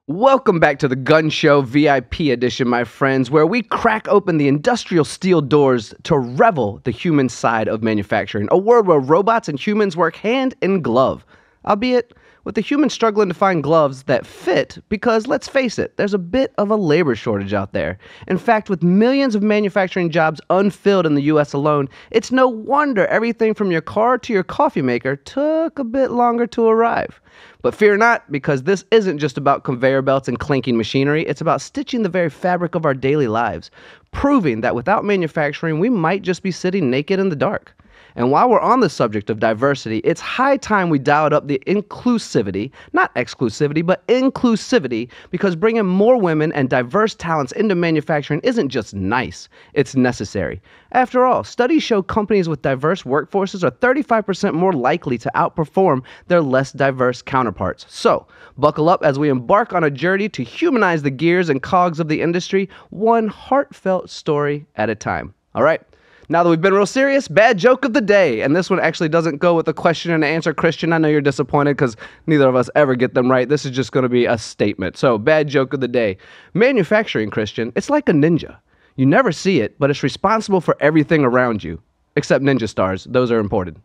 Welcome back to the Gunn Show VIP edition, my friends, where we crack open the industrial steel doors to revel the human side of manufacturing, a world where robots and humans work hand in glove, albeit with the humans struggling to find gloves that fit because, let's face it, there's a bit of a labor shortage out there. In fact, with millions of manufacturing jobs unfilled in the U.S. alone, it's no wonder everything from your car to your coffee maker took a bit longer to arrive. But fear not, because this isn't just about conveyor belts and clanking machinery. It's about stitching the very fabric of our daily lives, proving that without manufacturing, we might just be sitting naked in the dark. And while we're on the subject of diversity, it's high time we dialed up the inclusivity, not exclusivity, but inclusivity, because bringing more women and diverse talents into manufacturing isn't just nice, it's necessary. After all, studies show companies with diverse workforces are 35% more likely to outperform their less diverse counterparts. So, buckle up as we embark on a journey to humanize the gears and cogs of the industry, one heartfelt story at a time. All right. Now that we've been real serious, bad joke of the day. And this one actually doesn't go with a question and answer. Christian, I know you're disappointed because neither of us ever get them right. This is just going to be a statement. So, bad joke of the day. Manufacturing, Christian, it's like a ninja. You never see it, but it's responsible for everything around you. Except ninja stars. Those are important.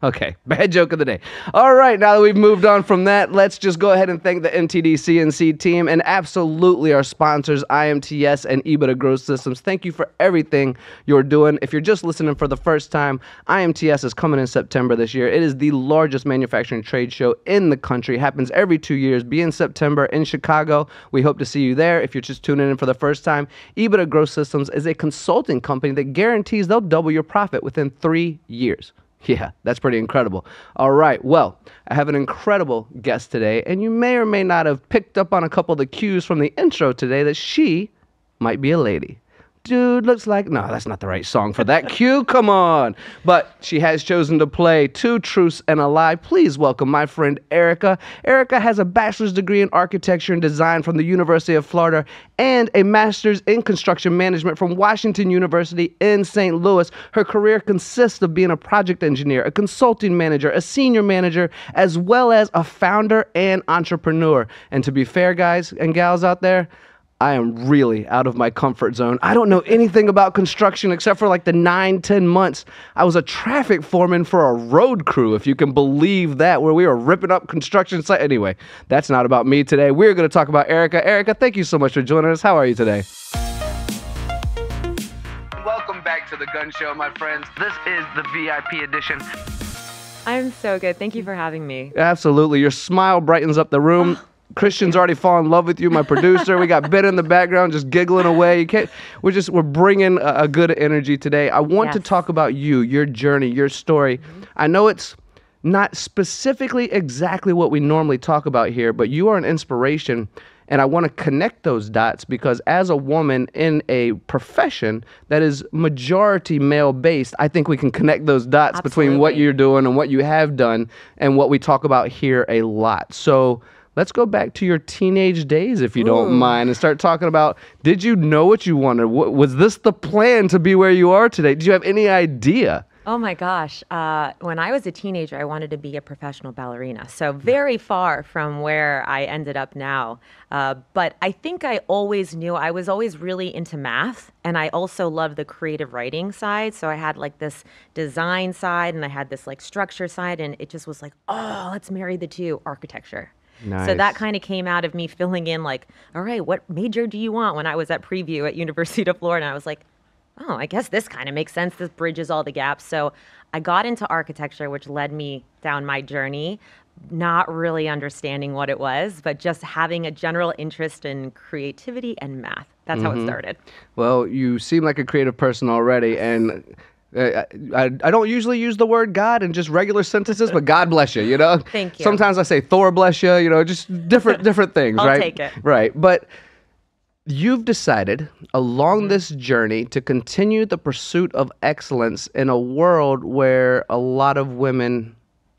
Okay, bad joke of the day. All right, now that we've moved on from that, let's just go ahead and thank the MTDCNC team and absolutely our sponsors, IMTS and EBITDA Growth Systems. Thank you for everything you're doing. If you're just listening for the first time, IMTS is coming in September this year. It is the largest manufacturing trade show in the country. It happens every 2 years. Be in September in Chicago. We hope to see you there. If you're just tuning in for the first time, EBITDA Growth Systems is a consulting company that guarantees they'll double your profit within 3 years. Yeah, that's pretty incredible. All right, well, I have an incredible guest today, and you may or may not have picked up on a couple of the cues from the intro today that she might be a lady. Dude looks like... No, that's not the right song for that cue. Come on. But she has chosen to play Two Truths and a Lie. Please welcome my friend Erica. Erica has a bachelor's degree in architecture and design from the University of Florida and a master's in construction management from Washington University in St. Louis. Her career consists of being a project engineer, a consulting manager, a senior manager, as well as a founder and entrepreneur. And to be fair, guys and gals out there, I am really out of my comfort zone. I don't know anything about construction except for like the 9-10 months. I was a traffic foreman for a road crew, if you can believe that, where we were ripping up construction sites. Anyway, that's not about me today. We're going to talk about Erica. Erica, thank you so much for joining us. How are you today? Welcome back to the Gunn Show, my friends. This is the VIP edition. I'm so good. Thank you for having me. Absolutely. Your smile brightens up the room. Christian's already fallen in love with you, my producer. We got Ben in the background just giggling away. We're bringing a good energy today. I want to talk about you, your journey, your story. Mm-hmm. I know it's not specifically exactly what we normally talk about here, but you are an inspiration, and I want to connect those dots because as a woman in a profession that is majority male-based, I think we can connect those dots between what you're doing and what you have done and what we talk about here a lot. So let's go back to your teenage days, if you don't mind, and start talking about, did you know what you wanted? Was this the plan to be where you are today? Did you have any idea? Oh my gosh. When I was a teenager, I wanted to be a professional ballerina. So very far from where I ended up now. But I think I always knew I was always really into math. And I also loved the creative writing side. So I had like this design side and I had this like structure side. And it just was like, oh, let's marry the two, architecture. Nice. So that kind of came out of me filling in like, all right, what major do you want? When I was at preview at University of Florida, I was like, oh, I guess this kind of makes sense. This bridges all the gaps. So I got into architecture, which led me down my journey, not really understanding what it was, but just having a general interest in creativity and math. That's how it started. Well, you seem like a creative person already, and I don't usually use the word God in just regular sentences, but God bless you, you know? Thank you. Sometimes I say Thor bless you, you know, just different things, right? I'll take it. Right. But you've decided along this journey to continue the pursuit of excellence in a world where a lot of women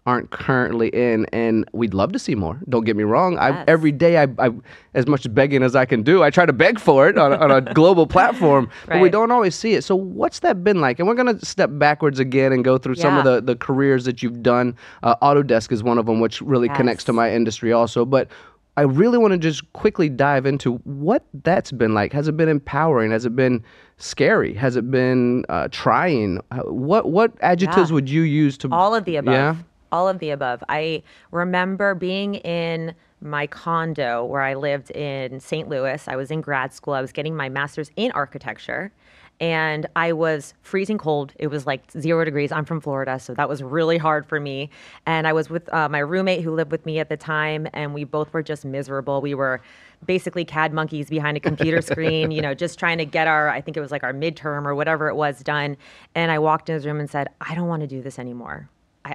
aren't currently in, and we'd love to see more. Don't get me wrong. Yes. Every day, I as much begging as I can do, I try to beg for it on a global platform, but we don't always see it. So what's that been like? And we're going to step backwards again and go through some of the careers that you've done. Autodesk is one of them, which really connects to my industry also. But I really want to just quickly dive into what that's been like. Has it been empowering? Has it been scary? Has it been trying? What adjectives Yeah. would you use to? All of the Yeah. above. All of the above. I remember being in my condo where I lived in St. Louis. I was in grad school. I was getting my master's in architecture and I was freezing cold. It was like 0 degrees. I'm from Florida, so that was really hard for me. And I was with my roommate who lived with me at the time, and we both were just miserable. We were basically CAD monkeys behind a computer screen, just trying to get I think it was like our midterm or whatever it was done. And I walked in his room and said, I don't want to do this anymore.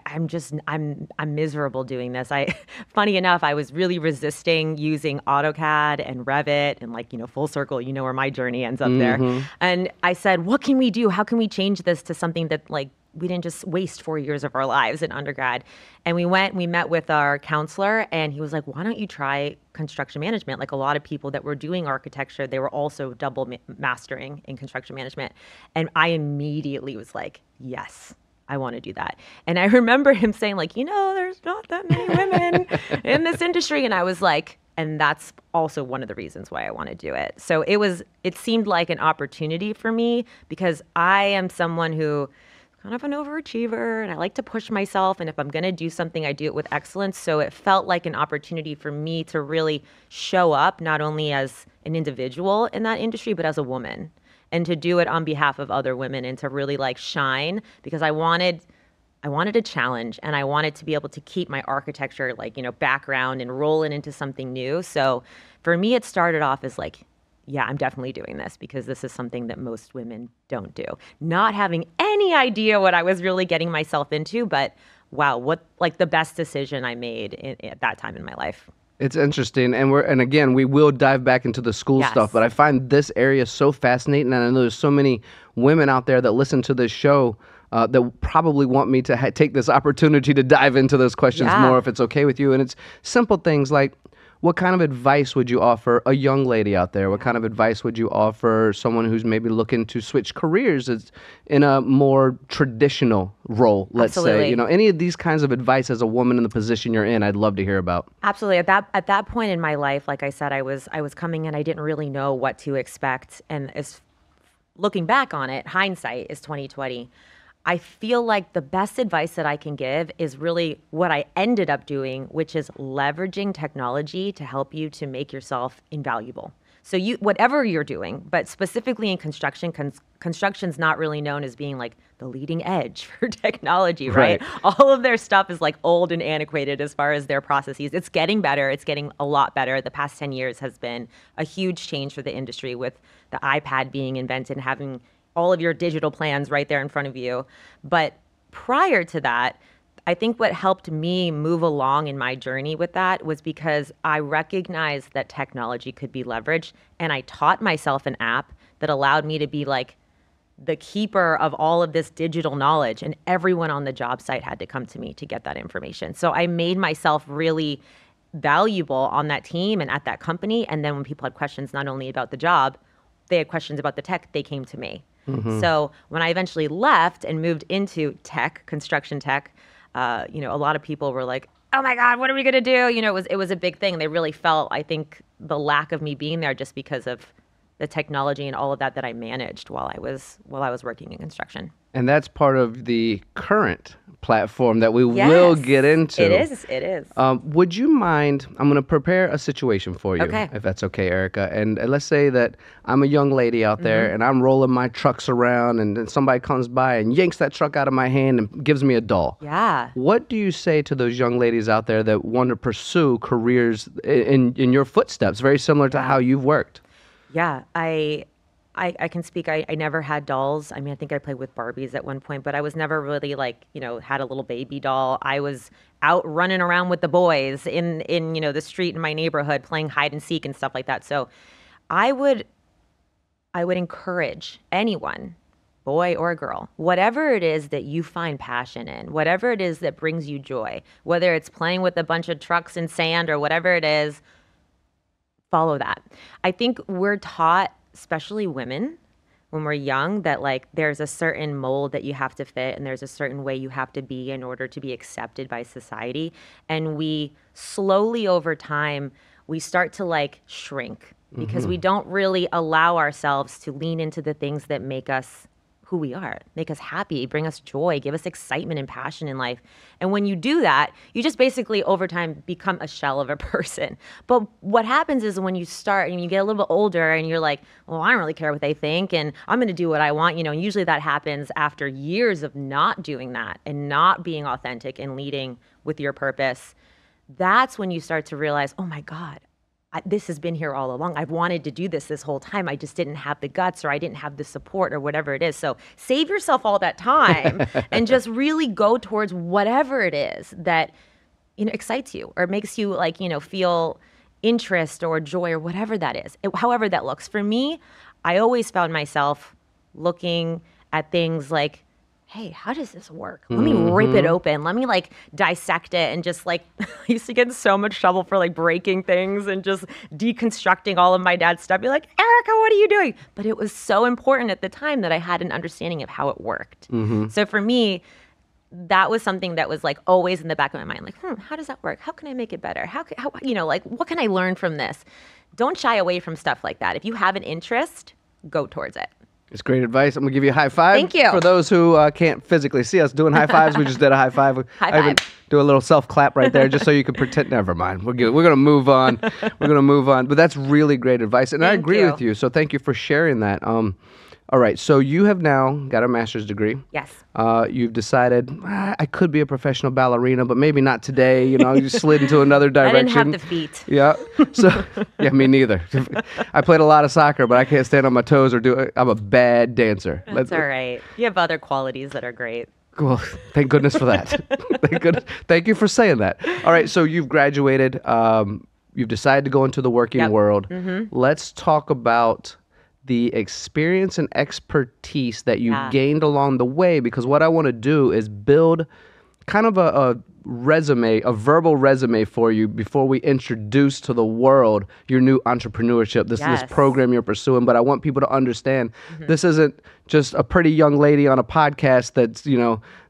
I'm miserable doing this. Funny enough, I was really resisting using AutoCAD and Revit and full circle, where my journey ends up there. And I said, what can we do? How can we change this to something that we didn't just waste 4 years of our lives in undergrad? And we met with our counselor and he was like, why don't you try construction management? Like a lot of people that were doing architecture, they were also double mastering in construction management. And I immediately was like, yes, I want to do that. And I remember him saying there's not that many women in this industry. And I was like, and that's also one of the reasons why I want to do it. So it seemed like an opportunity for me because I am someone who kind of an overachiever and I like to push myself. And if I'm going to do something, I do it with excellence. So it felt like an opportunity for me to really show up not only as an individual in that industry, but as a woman. And to do it on behalf of other women and to really shine because I wanted a challenge and I wanted to be able to keep my architecture background and roll it into something new. So for me, it started off as yeah, I'm definitely doing this because this is something that most women don't do. Not having any idea what I was really getting myself into, but wow, what the best decision I made at that time in my life. It's interesting, and again, we will dive back into the school stuff, but I find this area so fascinating, and I know there's so many women out there that listen to this show that probably want me to take this opportunity to dive into those questions more if it's okay with you. And it's simple things like, what kind of advice would you offer a young lady out there? What kind of advice would you offer someone who's maybe looking to switch careers in a more traditional role, let's say? Any of these kinds of advice as a woman in the position you're in, I'd love to hear about. Absolutely. At that point in my life, like I said, I was coming in, I didn't really know what to expect. And looking back on it, hindsight is 2020. I feel like the best advice that I can give is really what I ended up doing, which is leveraging technology to help you to make yourself invaluable. So whatever you're doing, but specifically in construction, construction's not really known as being the leading edge for technology, right? All of their stuff is old and antiquated as far as their processes. It's getting better. It's getting a lot better. The past 10 years has been a huge change for the industry with the iPad being invented and having all of your digital plans right there in front of you. But prior to that, I think what helped me move along in my journey with that was because I recognized that technology could be leveraged, and I taught myself an app that allowed me to be the keeper of all of this digital knowledge, and everyone on the job site had to come to me to get that information. So I made myself really valuable on that team and at that company. And then when people had questions, not only about the job, they had questions about the tech, they came to me. So when I eventually left and moved into tech, construction tech, a lot of people were like, oh my God, what are we going to do? It was a big thing. They really felt, I think, the lack of me being there just because of the technology and all of that I managed while I was working in construction. And that's part of the current platform that we will get into. It is. Would you mind, I'm going to prepare a situation for you, Okay. if that's okay, Erica. And let's say that I'm a young lady out there and I'm rolling my trucks around and then somebody comes by and yanks that truck out of my hand and gives me a doll. Yeah. What do you say to those young ladies out there that want to pursue careers in your footsteps, very similar to how you've worked? Yeah, I can speak. I never had dolls. I mean, I think I played with Barbies at one point, but I was never really had a little baby doll. I was out running around with the boys in the street in my neighborhood playing hide and seek and stuff like that. So I would encourage anyone, boy or girl, whatever it is that you find passion in, whatever it is that brings you joy, whether it's playing with a bunch of trucks and sand or whatever it is, follow that. I think we're taught, especially women, when we're young, that there's a certain mold that you have to fit and there's a certain way you have to be in order to be accepted by society. And we slowly over time, we start to like shrink because we don't really allow ourselves to lean into the things that make us who we are, make us happy, bring us joy, give us excitement and passion in life. And when you do that, you just basically over time become a shell of a person. But what happens is when you start and you get a little bit older and you're like, well, I don't really care what they think and I'm going to do what I want, and usually that happens after years of not doing that and not being authentic and leading with your purpose. That's when you start to realize, oh my God, this has been here all along. I've wanted to do this whole time. I just didn't have the guts or I didn't have the support or whatever it is. So save yourself all that time and just really go towards whatever it is that, excites you or makes you like, feel interest or joy or whatever that is, however that looks. For me, I always found myself looking at things like, hey, how does this work? Let me rip it open. Let me like dissect it and just like, I used to get in so much trouble for like breaking things and just deconstructing all of my dad's stuff. Be like, Erica, what are you doing? But it was so important at the time that I had an understanding of how it worked. So for me, that was something that was like always in the back of my mind. Like, how does that work? How can I make it better? How like, what can I learn from this? Don't shy away from stuff like that. If you have an interest, go towards it. It's great advice. I'm going to give you a high five. Thank you. For those who can't physically see us doing high fives, we just did a high five. High I even five. do a little self-clap right there just so you can pretend. Never mind. We're good. We're going to move on. We're going to move on. But that's really great advice. And I agree with you. So thank you for sharing that. All right. So you have now got a master's degree. Yes. You've decided, I could be a professional ballerina, but maybe not today. You slid into another direction. I didn't have the feet. Yeah. So, yeah, me neither. I played a lot of soccer, but I can't stand on my toes or I'm a bad dancer. That's all right. You have other qualities that are great. Well, thank goodness for that. Thank goodness. Thank you for saying that. All right. So you've graduated. You've decided to go into the working world. Let's talk about the experience and expertise that you gained along the way, because what I want to do is build kind of a resume, a verbal resume for you before we introduce to the world your new entrepreneurship, this program you're pursuing. But I want people to understand this isn't just a pretty young lady on a podcast that's,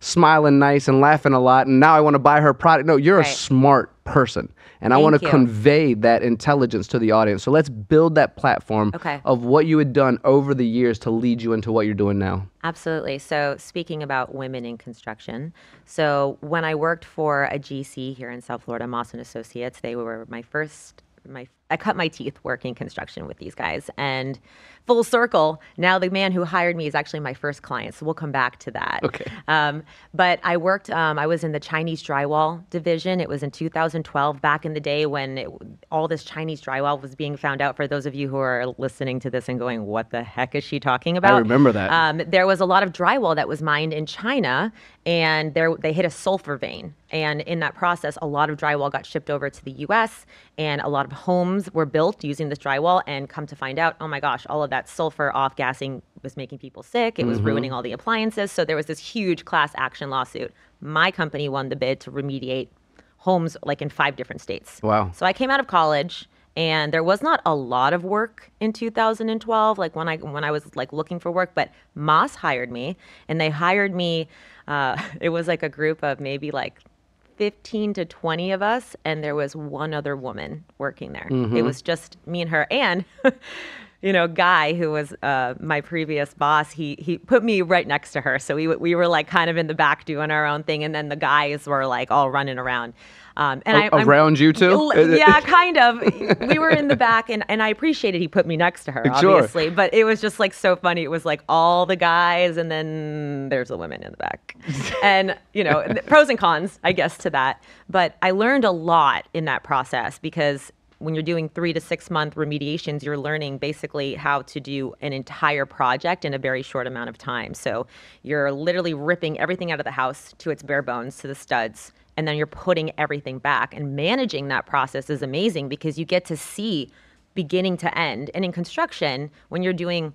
smiling nice and laughing a lot, and now I want to buy her product. No, you're a smart person. And I want to convey that intelligence to the audience. So let's build that platform of what you had done over the years to lead you into what you're doing now. Absolutely. So speaking about women in construction, so when I worked for a GC here in South Florida, Moss & Associates, they were I cut my teeth working construction with these guys. And full circle, now the man who hired me is actually my first client. So we'll come back to that. Okay. But I worked, I was in the Chinese drywall division. It was in 2012, back in the day when all this Chinese drywall was being found out. For those of you who are listening to this and going, what the heck is she talking about? I remember that. There was a lot of drywall that was mined in China, and they hit a sulfur vein. And in that process, a lot of drywall got shipped over to the U.S., and a lot of homes were built using this drywall. And come to find out, oh my gosh, all of that sulfur off-gassing was making people sick. It was ruining all the appliances. So there was this huge class action lawsuit. My company won the bid to remediate homes like in 5 different states. Wow. So I came out of college, and there was not a lot of work in 2012, like when I was like looking for work, but Moss hired me, and they hired me. It was like a group of maybe like 15 to 20 of us, and there was one other woman working there. It was just me and her. And Guy, who was my previous boss, he put me right next to her. So we were like kind of in the back doing our own thing, and then the guys were like all running around. Around you too? Yeah, kind of. We were in the back, and I appreciated he put me next to her, obviously. But it was just like so funny. It was like all the guys, and then there's the women in the back. And, pros and cons, I guess, to that. But I learned a lot in that process, because when you're doing 3 to 6 month remediations, you're learning basically how to do an entire project in a very short amount of time. So you're literally ripping everything out of the house to its bare bones, to the studs, and then you're putting everything back. And managing that process is amazing, because you get to see beginning to end. And in construction, when you're doing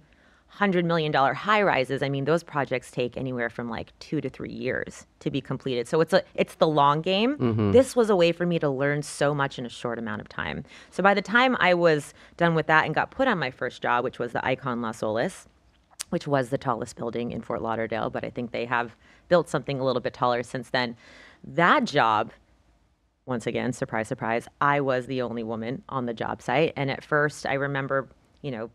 $100 million high rises, I mean, those projects take anywhere from like 2 to 3 years to be completed. So it's the long game. This was a way for me to learn so much in a short amount of time. So by the time I was done with that and got put on my first job, which was the Icon La Solis, which was the tallest building in Fort Lauderdale, but I think they have built something a little bit taller since then. That job, once again, surprise, surprise, I was the only woman on the job site. And at first, I remember, you know,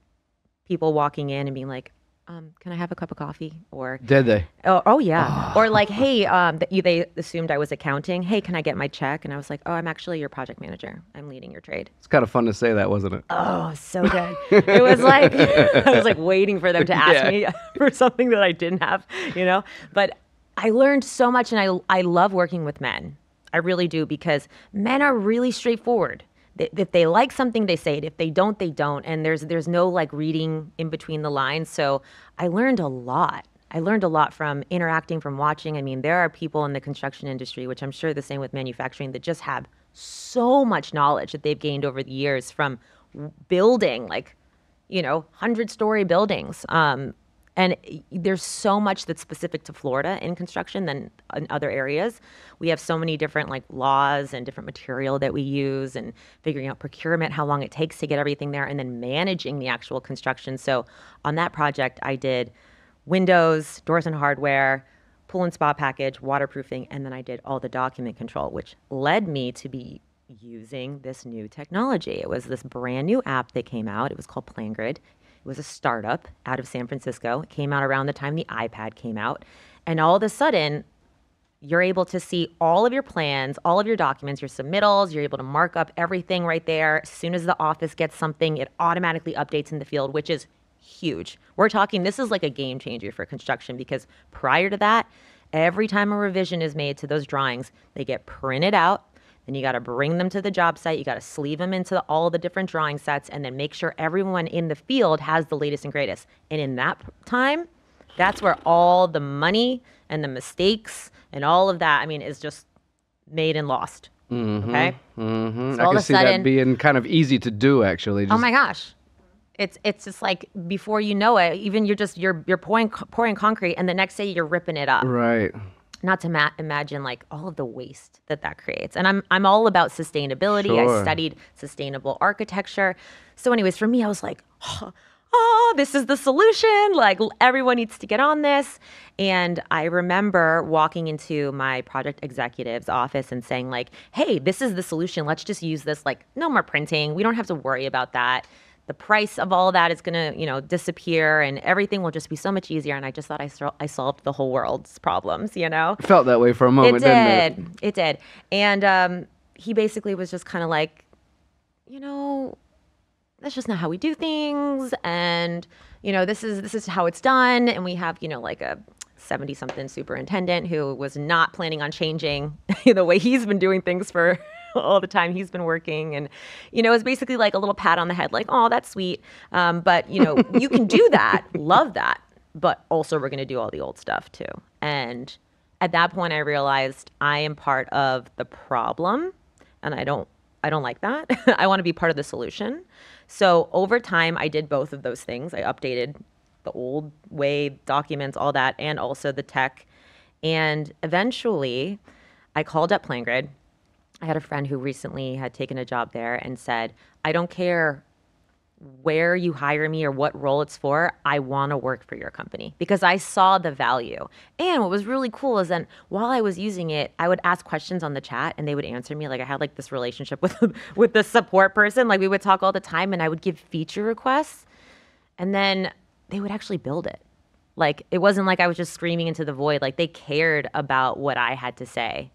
people walking in and being like, can I have a cup of coffee? Or Did they? oh yeah. Or like, hey, they assumed I was accounting. Hey, can I get my check? And I was like, oh, I'm actually your project manager. I'm leading your trade. It's kind of fun to say that, wasn't it? Oh, so good. It was like, I was like waiting for them to ask me for something that I didn't have, you know? But I learned so much, and I love working with men. I really do, because men are really straightforward. If they like something, they say it. If they don't, they don't. And there's no like reading in between the lines. So I learned a lot. I learned a lot from interacting, from watching. I mean, there are people in the construction industry, which I'm sure the same with manufacturing, that just have so much knowledge that they've gained over the years from building, like, you know, 100-story buildings. And there's so much that's specific to Florida in construction than in other areas. We have so many different like laws and different material that we use, and figuring out procurement, how long it takes to get everything there, and then managing the actual construction. So on that project, I did windows, doors and hardware, pool and spa package, waterproofing, and then I did all the document control, which led me to be using this new technology. It was this brand new app that came out. It was called PlanGrid. It was a startup out of San Francisco. It came out around the time the iPad came out. And all of a sudden, you're able to see all of your plans, all of your documents, your submittals. You're able to mark up everything right there. As soon as the office gets something, it automatically updates in the field, which is huge. We're talking, this is like a game changer for construction, because prior to that, every time a revision is made to those drawings, they get printed out. Then you got to bring them to the job site. You got to sleeve them into all the different drawing sets, and then make sure everyone in the field has the latest and greatest. And in that time, that's where all the money and the mistakes and all of that, I mean, is just made and lost. Mm-hmm. Okay? Mm-hmm. So I all can of a see sudden, that being kind of easy to do, actually. oh my gosh. It's just like, before you know it, even you're pouring concrete, and the next day you're ripping it up. Right. Not to imagine like all of the waste that creates. And I'm all about sustainability. Sure. I studied sustainable architecture. So anyways, for me, I was like, oh, this is the solution. Like, everyone needs to get on this. And I remember walking into my project executive's office and saying like, hey, this is the solution. Let's just use this. Like, no more printing. We don't have to worry about that. The price of all that is going to, you know, disappear, and everything will just be so much easier. And I just thought I solved the whole world's problems, you know? It felt that way for a moment, didn't it? It did. And he basically was just kind of like, you know, that's just not how we do things. And, you know, this is how it's done. And we have, you know, like a 70-something superintendent who was not planning on changing the way he's been doing things for all the time he's been working. And, you know, it's basically like a little pat on the head, like, oh, that's sweet. But, you know, you can do that, love that. But also we're going to do all the old stuff too. And at that point I realized I am part of the problem, and I don't like that. I want to be part of the solution. So over time I did both of those things. I updated the old way documents, all that, and also the tech. And eventually I called up PlanGrid. I had a friend who recently had taken a job there and said, I don't care where you hire me or what role it's for, I want to work for your company, because I saw the value. And what was really cool is then while I was using it, I would ask questions on the chat and they would answer me. Like, I had like this relationship with the support person. Like, we would talk all the time, and I would give feature requests, and then they would actually build it. Like, it wasn't like I was just screaming into the void. Like, they cared about what I had to say.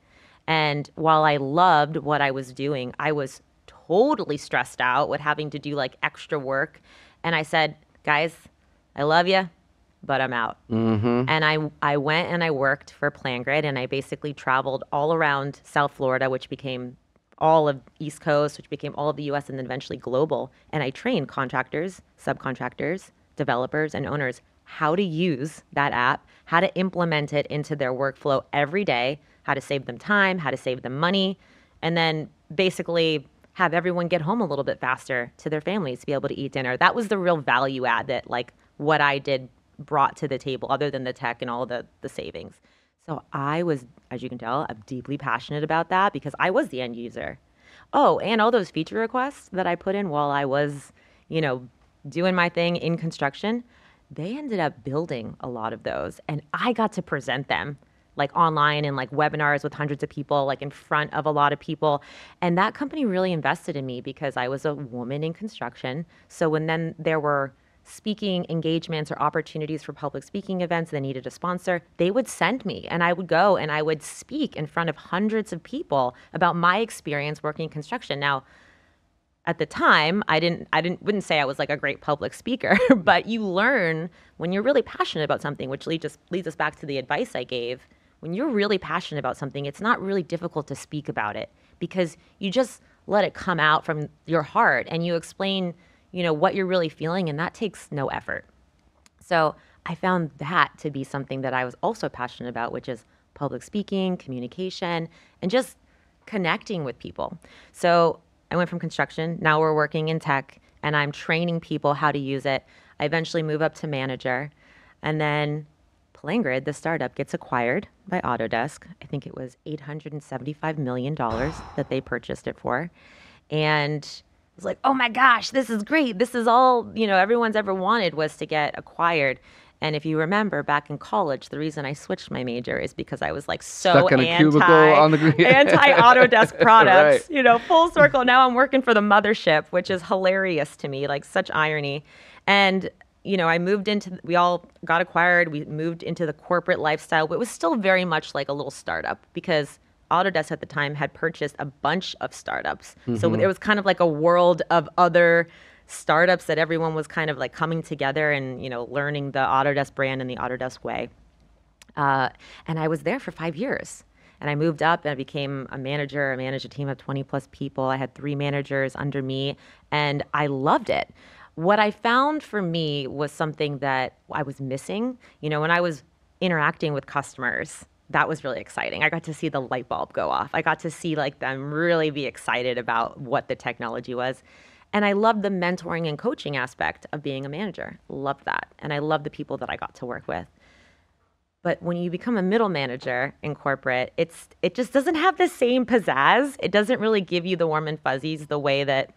And while I loved what I was doing, I was totally stressed out with having to do like extra work. And I said, guys, I love you, but I'm out. Mm-hmm. And I went and I worked for PlanGrid, and I basically traveled all around South Florida, which became all of East Coast, which became all of the US, and then eventually global. And I trained contractors, subcontractors, developers, and owners how to use that app, how to implement it into their workflow every day, how to save them time, how to save them money, and then basically have everyone get home a little bit faster to their families to be able to eat dinner. That was the real value add that like what I did brought to the table, other than the tech and all the savings. So I was, as you can tell, I'm deeply passionate about that, because I was the end user. Oh, and all those feature requests that I put in while I was, you know, doing my thing in construction, they ended up building a lot of those, and I got to present them like online and like webinars with hundreds of people, like in front of a lot of people. And that company really invested in me because I was a woman in construction. So when then there were speaking engagements or opportunities for public speaking events they needed a sponsor, they would send me and I would go and I would speak in front of hundreds of people about my experience working in construction. Now, at the time, wouldn't say I was like a great public speaker, but you learn when you're really passionate about something, which leads us back to the advice I gave. When you're really passionate about something, it's not really difficult to speak about it because you just let it come out from your heart and you explain, what you're really feeling, and that takes no effort. So I found that to be something that I was also passionate about, which is public speaking, communication, and just connecting with people. So I went from construction. Now we're working in tech, and I'm training people how to use it. I eventually move up to manager, and then PlaneGrid, the startup, gets acquired by Autodesk. I think it was $875 million that they purchased it for. And I was like, oh my gosh, this is great. This is all, everyone's ever wanted was to get acquired. And if you remember back in college, the reason I switched my major is because I was like so anti-Autodesk products, Right. Full circle. Now I'm working for the mothership, which is hilarious to me, like such irony. And, we all got acquired. We moved into the corporate lifestyle, but it was still very much like a little startup because Autodesk at the time had purchased a bunch of startups. Mm-hmm. So there was kind of like a world of other startups that everyone was kind of like coming together and, learning the Autodesk brand and the Autodesk way. And I was there for 5 years. And I moved up and I became a manager. I managed a team of 20 plus people. I had 3 managers under me and I loved it. What I found for me was something that I was missing. When I was interacting with customers, that was really exciting. I got to see the light bulb go off. I got to see like them really be excited about what the technology was. And I loved the mentoring and coaching aspect of being a manager. Loved that. And I loved the people that I got to work with. But when you become a middle manager in corporate, it just doesn't have the same pizzazz. It doesn't really give you the warm and fuzzies the way that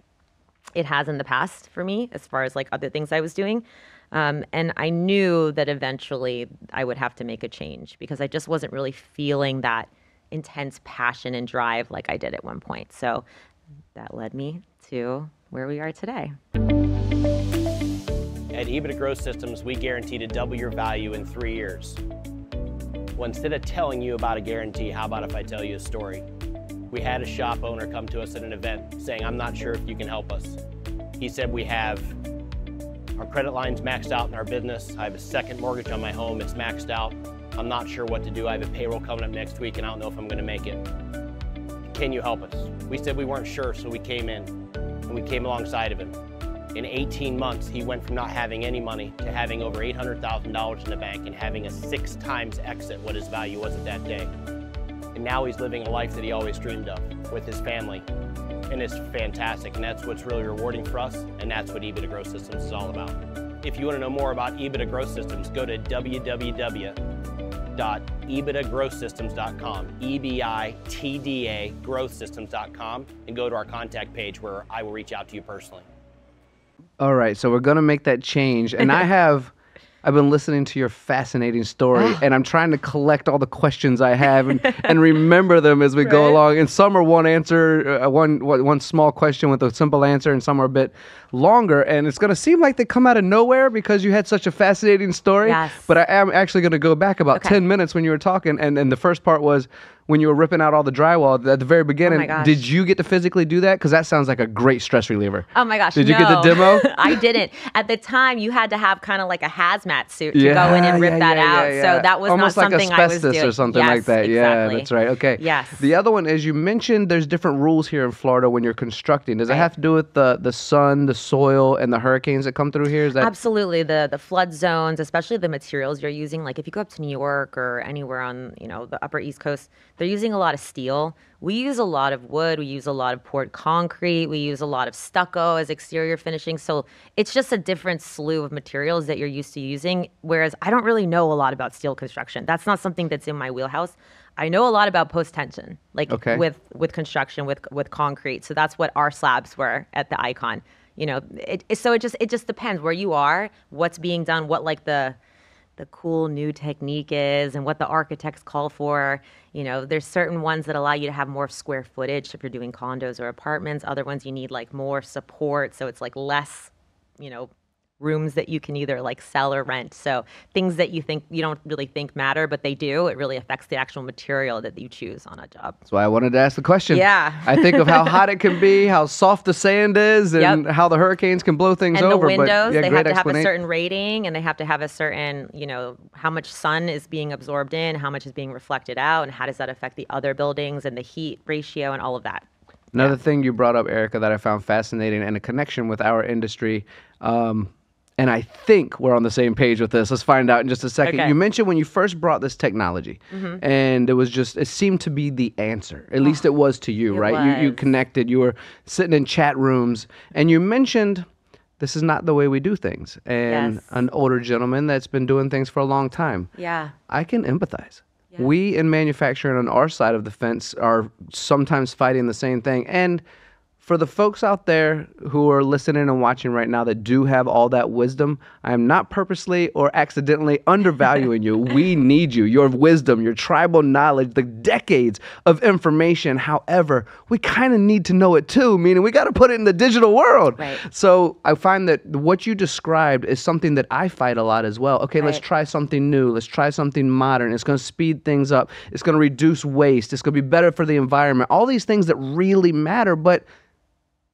it has in the past for me, as far as like other things I was doing. And I knew that eventually I would have to make a change because I just wasn't really feeling that intense passion and drive like I did at one point. So that led me to where we are today. At EBITDA Growth Systems, we guarantee to double your value in 3 years. Well, instead of telling you about a guarantee, how about if I tell you a story? We had a shop owner come to us at an event saying, I'm not sure if you can help us. He said, we have our credit line's maxed out in our business. I have a second mortgage on my home. It's maxed out. I'm not sure what to do. I have a payroll coming up next week and I don't know if I'm going to make it. Can you help us? We said we weren't sure, so we came in and we came alongside of him. In 18 months, he went from not having any money to having over $800,000 in the bank and having a 6 times exit what his value was at that day. And now he's living a life that he always dreamed of with his family. And it's fantastic, and that's what's really rewarding for us, and that's what EBITDA Growth Systems is all about. If you want to know more about EBITDA Growth Systems, go to www.ebitagrowthsystems.com, EBITDA growthsystems.com, and go to our contact page where I will reach out to you personally. All right, so we're going to make that change, and I've been listening to your fascinating story, and I'm trying to collect all the questions I have and remember them as we go along. And some are one answer, one small question with a simple answer, and some are a bit longer. And it's going to seem like they come out of nowhere because you had such a fascinating story. Yes. But I am actually going to go back about 10 minutes when you were talking, and the first part was when you were ripping out all the drywall at the very beginning. Oh my gosh. Did you get to physically do that? Because that sounds like a great stress reliever. Oh my gosh, Did you get the demo? I didn't. At the time, you had to have kind of like a hazmat suit to go in and rip that out. So that was almost not like something I was asbestos doing. or something like that. Exactly. Yeah, that's right. Okay. Yes. The other one is you mentioned there's different rules here in Florida when you're constructing. Does it have to do with the sun, the soil, and the hurricanes that come through here? Is that Absolutely. The flood zones, especially the materials you're using. Like if you go up to New York or anywhere on the upper East Coast, they're using a lot of steel. We use a lot of wood. We use a lot of poured concrete. We use a lot of stucco as exterior finishing. So it's just a different slew of materials that you're used to using. Whereas I don't really know a lot about steel construction. That's not something that's in my wheelhouse. I know a lot about post-tension, like with construction, with concrete. So that's what our slabs were at the Icon. So it just depends where you are, what's being done, what like the the cool new technique is and what the architects call for. You know, there's certain ones that allow you to have more square footage if you're doing condos or apartments. Other ones you need like more support, so it's like less, you know, rooms that you can either like sell or rent. So things that you don't really think matter, but they do. It really affects the actual material that you choose on a job. That's why I wanted to ask the question. Yeah. I think of how hot it can be, how soft the sand is, and how the hurricanes can blow things and over. And the windows, they have to have a explanation. certain rating, and they have to have a certain, you know, how much sun is being absorbed in, how much is being reflected out, and how does that affect the other buildings and the heat ratio and all of that. Another thing you brought up, Erica, that I found fascinating and a connection with our industry, and I think we're on the same page with this. Let's find out in just a second. Okay. You mentioned when you first brought this technology, and it seemed to be the answer. At least it was to you, right? You connected. You were sitting in chat rooms, and you mentioned this is not the way we do things. And an older gentleman that's been doing things for a long time. Yeah. I can empathize. Yeah. We in manufacturing on our side of the fence are sometimes fighting the same thing. And for the folks out there who are listening and watching right now that do have all that wisdom, I am not purposely or accidentally undervaluing you. We need you, your wisdom, your tribal knowledge, the decades of information. However, we kind of need to know it too, meaning we got to put it in the digital world. Right. So I find that what you described is something that I fight a lot as well. Okay, let's try something new. Let's try something modern. It's going to speed things up. It's going to reduce waste. It's going to be better for the environment. All these things that really matter, but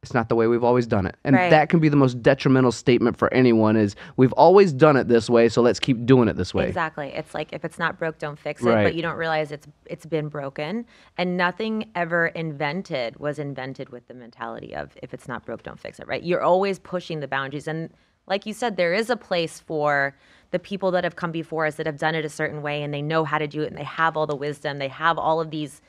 it's not the way we've always done it. And that can be the most detrimental statement for anyone is we've always done it this way, so let's keep doing it this way. Exactly. It's like if it's not broke, don't fix it, but you don't realize it's been broken. And nothing ever was invented with the mentality of if it's not broke, don't fix it, right? You're always pushing the boundaries. And like you said, there is a place for the people that have come before us that have done it a certain way and they know how to do it and they have all the wisdom. They have all of these,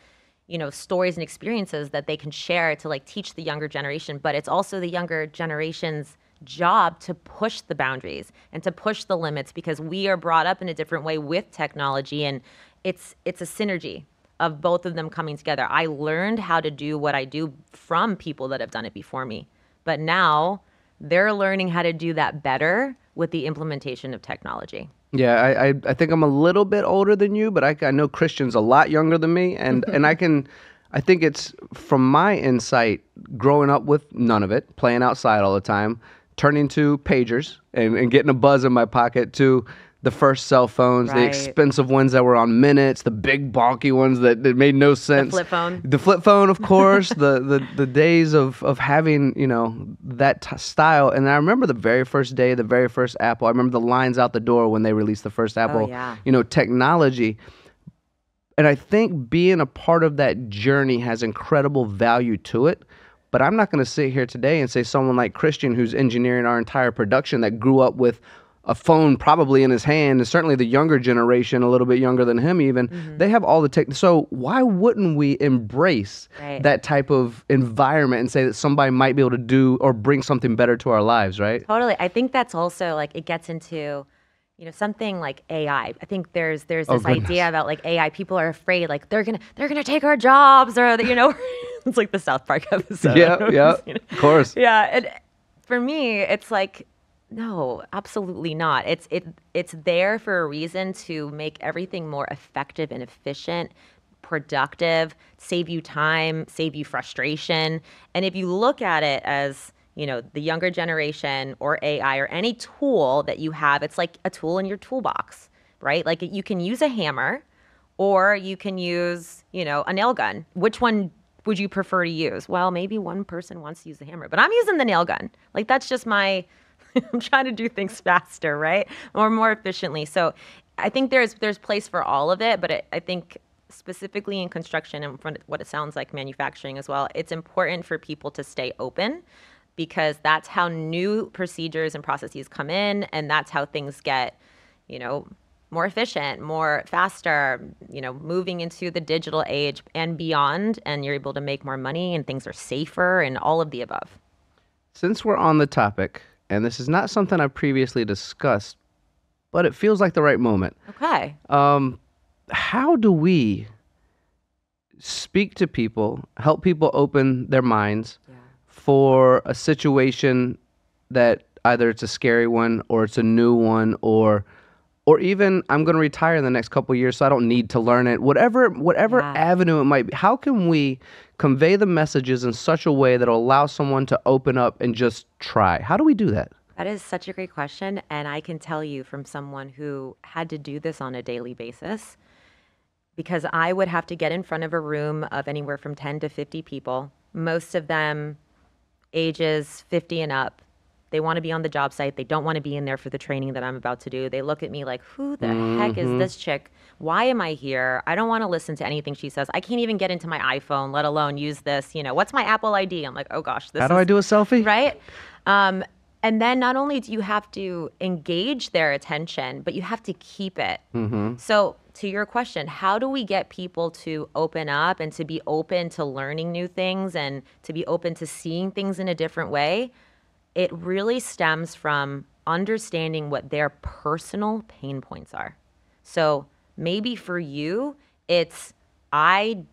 you know, stories and experiences that they can share to like teach the younger generation, but it's also the younger generation's job to push the boundaries and to push the limits because we are brought up in a different way with technology, and it's a synergy of both of them coming together. I learned how to do what I do from people that have done it before me, but now they're learning how to do that better with the implementation of technology. Yeah, I think I'm a little bit older than you, but I know Christian's a lot younger than me, and I think it's from my insight, growing up with none of it, playing outside all the time, turning to pagers and getting a buzz in my pocket to the first cell phones, the expensive ones that were on minutes, the big bulky ones that made no sense. The flip phone, of course, the days of having, you know, that style. And I remember the very first day, the very first Apple. I remember the lines out the door when they released the first Apple, you know, technology. And I think being a part of that journey has incredible value to it. But I'm not going to sit here today and say someone like Christian, who's engineering our entire production, that grew up with a phone probably in his hand, and certainly the younger generation, a little bit younger than him even, they have all the tech. So why wouldn't we embrace that type of environment and say that somebody might be able to do or bring something better to our lives, right? Totally. I think that's also like it gets into, you know, something like AI. I think there's this idea about like AI. People are afraid like they're gonna take our jobs, or you know, it's like the South Park episode. Yeah, you know? Of course. Yeah, and for me, it's like, no, absolutely not. It's there for a reason to make everything more effective and efficient, productive, save you time, save you frustration. And if you look at it as, you know, the younger generation or AI or any tool that you have, it's like a tool in your toolbox, right? Like you can use a hammer or you can use, you know, a nail gun. Which one would you prefer to use? Well, maybe one person wants to use the hammer, but I'm using the nail gun. Like that's just my... I'm trying to do things faster, right? Or more efficiently. So I think there's place for all of it, but I think specifically in construction and from what it sounds like manufacturing as well, it's important for people to stay open because that's how new procedures and processes come in, and that's how things get, you know, more efficient, more faster, you know, moving into the digital age and beyond, and you're able to make more money and things are safer and all of the above. Since we're on the topic, and this is not something I've previously discussed, but it feels like the right moment. Okay. How do we speak to people, help people open their minds for a situation that either it's a scary one or it's a new one or or even I'm going to retire in the next couple of years, so I don't need to learn it. Whatever avenue it might be, how can we convey the messages in such a way that will allow someone to open up and just try? How do we do that? That is such a great question. And I can tell you from someone who had to do this on a daily basis, because I would have to get in front of a room of anywhere from 10 to 50 people, most of them ages 50 and up. They want to be on the job site. They don't want to be in there for the training that I'm about to do. They look at me like, who the heck is this chick? Why am I here? I don't want to listen to anything she says. I can't even get into my iPhone, let alone use this. What's my Apple ID? I'm like, oh gosh, How do I do a selfie? Right? And then not only do you have to engage their attention, but you have to keep it. So to your question, how do we get people to open up and to be open to learning new things and to be open to seeing things in a different way? It really stems from understanding what their personal pain points are. So maybe for you, it's I'm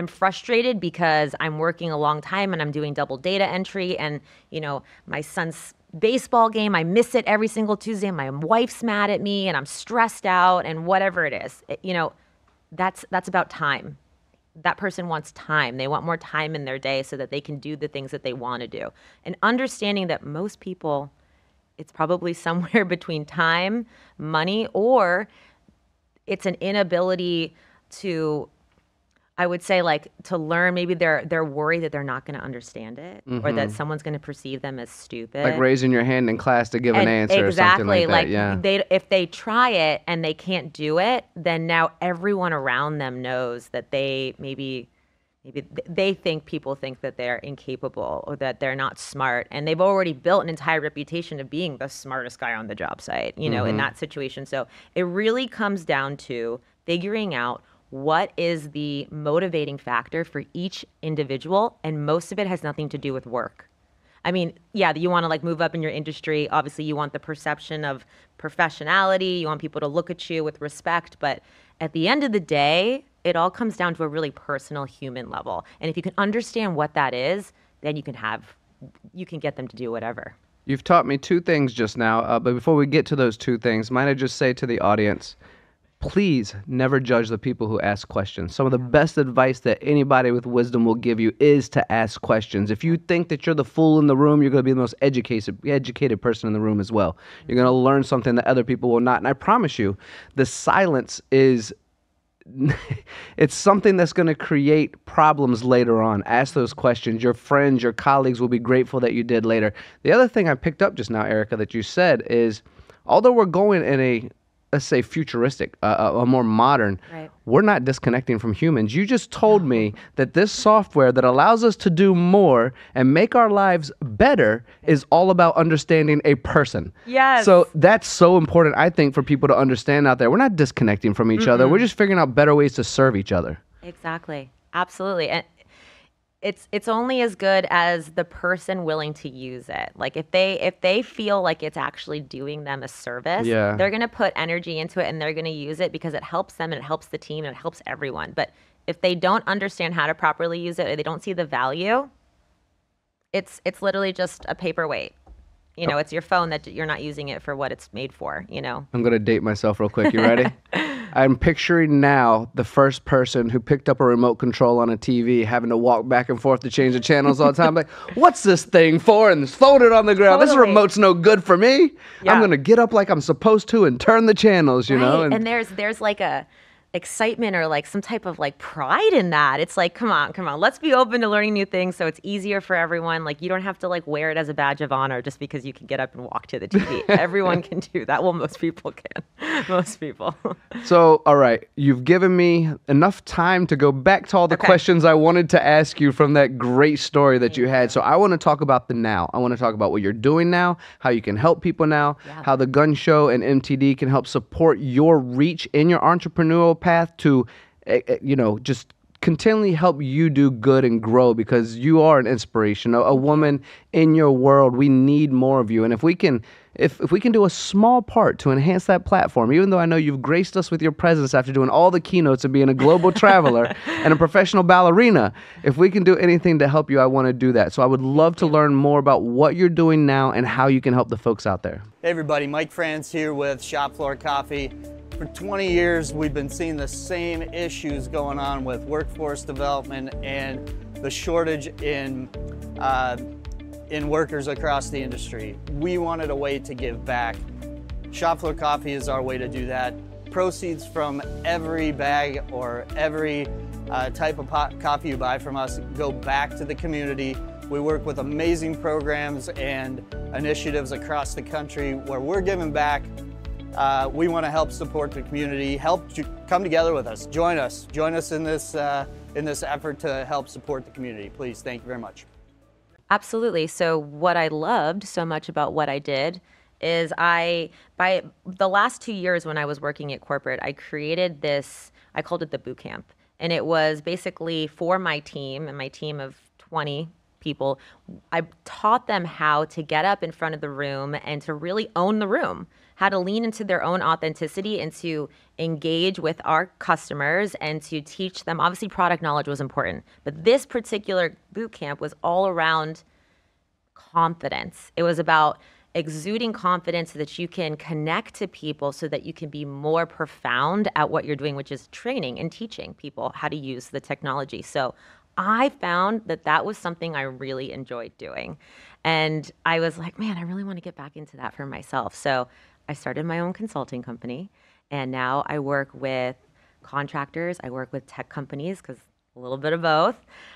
frustrated because I'm working a long time and I'm doing double data entry, and my son's baseball game, I miss it every single Tuesday. My wife's mad at me and I'm stressed out, and whatever it is, that's about time. That person wants time. They want more time in their day so that they can do the things that they want to do. And understanding that most people, it's probably somewhere between time, money, or it's an inability to, I would say, like, to learn. Maybe they're worried that they're not going to understand it, or that someone's going to perceive them as stupid. Like raising your hand in class to give an answer or something like that. Yeah. If they try it and they can't do it, then now everyone around them knows that they maybe they think people think that they're incapable or that they're not smart, and they've already built an entire reputation of being the smartest guy on the job site, in that situation. So it really comes down to figuring out what is the motivating factor for each individual, and most of it has nothing to do with work. I mean, yeah, you want to like move up in your industry. Obviously, you want the perception of professionality. You want people to look at you with respect. But at the end of the day, it all comes down to a really personal human level. And if you can understand what that is, then you can get them to do whatever. You've taught me two things just now, but before we get to those two things, might I just say to the audience, please never judge the people who ask questions. Some of the best advice that anybody with wisdom will give you is to ask questions. If you think that you're the fool in the room, you're going to be the most educated person in the room as well. You're going to learn something that other people will not. And I promise you, the silence is it's something that's going to create problems later on. Ask those questions. Your friends, your colleagues will be grateful that you did later. The other thing I picked up just now, Erica, that you said is, although we're going in a, let's say, futuristic, a more modern, right, we're not disconnecting from humans. You just told me that this software that allows us to do more and make our lives better is all about understanding a person. Yes. So that's so important, I think, for people to understand out there. We're not disconnecting from each other. We're just figuring out better ways to serve each other. Exactly. Absolutely. And it's only as good as the person willing to use it. Like if they feel like it's actually doing them a service, they're going to put energy into it and they're going to use it because it helps them and it helps the team and it helps everyone. But if they don't understand how to properly use it or they don't see the value, it's literally just a paperweight. It's your phone that you're not using it for what it's made for, I'm going to date myself real quick. You ready? I'm picturing now the first person who picked up a remote control on a TV having to walk back and forth to change the channels all the time. Like, what's this thing for? And fold it on the ground. Totally. This remote's no good for me. Yeah. I'm going to get up like I'm supposed to and turn the channels, you know? And there's like a excitement or like some type of like pride in that. It's like, come on, let's be open to learning new things so it's easier for everyone. Like you don't have to like wear it as a badge of honor just because you can get up and walk to the TV. Everyone can do that. Well, most people can. Most people. So, all right, you've given me enough time to go back to all the questions I wanted to ask you from that great story that you had. So I want to talk about the now. I want to talk about what you're doing now, how you can help people now, how the Gunn Show and MTD can help support your reach in your entrepreneurial path to, just continually help you do good and grow, because you are an inspiration, a woman in your world. We need more of you. And if we can do a small part to enhance that platform, even though I know you've graced us with your presence after doing all the keynotes and being a global traveler and a professional ballerina, if we can do anything to help you, I want to do that. So I would love to learn more about what you're doing now and how you can help the folks out there. Hey everybody, Mike Franz here with Shop Floor Coffee. For 20 years, we've been seeing the same issues going on with workforce development and the shortage in workers across the industry. We wanted a way to give back. Shop Floor Coffee is our way to do that. Proceeds from every bag or every type of coffee you buy from us go back to the community. We work with amazing programs and initiatives across the country where we're giving back. We want to help support the community, come together with us, join us in this effort to help support the community. Please, thank you very much. Absolutely. So what I loved so much about what I did is by the last 2 years when I was working at corporate, I created this, I called it the boot camp. And it was basically for my team and my team of 20 people. I taught them how to get up in front of the room and to really own the room, how to lean into their own authenticity and to engage with our customers and to teach them. Obviously, product knowledge was important, but this particular boot camp was all around confidence. It was about exuding confidence so that you can connect to people so that you can be more profound at what you're doing, which is training and teaching people how to use the technology. So I found that that was something I really enjoyed doing. And I was like, man, I really want to get back into that for myself. So I started my own consulting company, and now I work with contractors. I work with tech companies, because a little bit of both.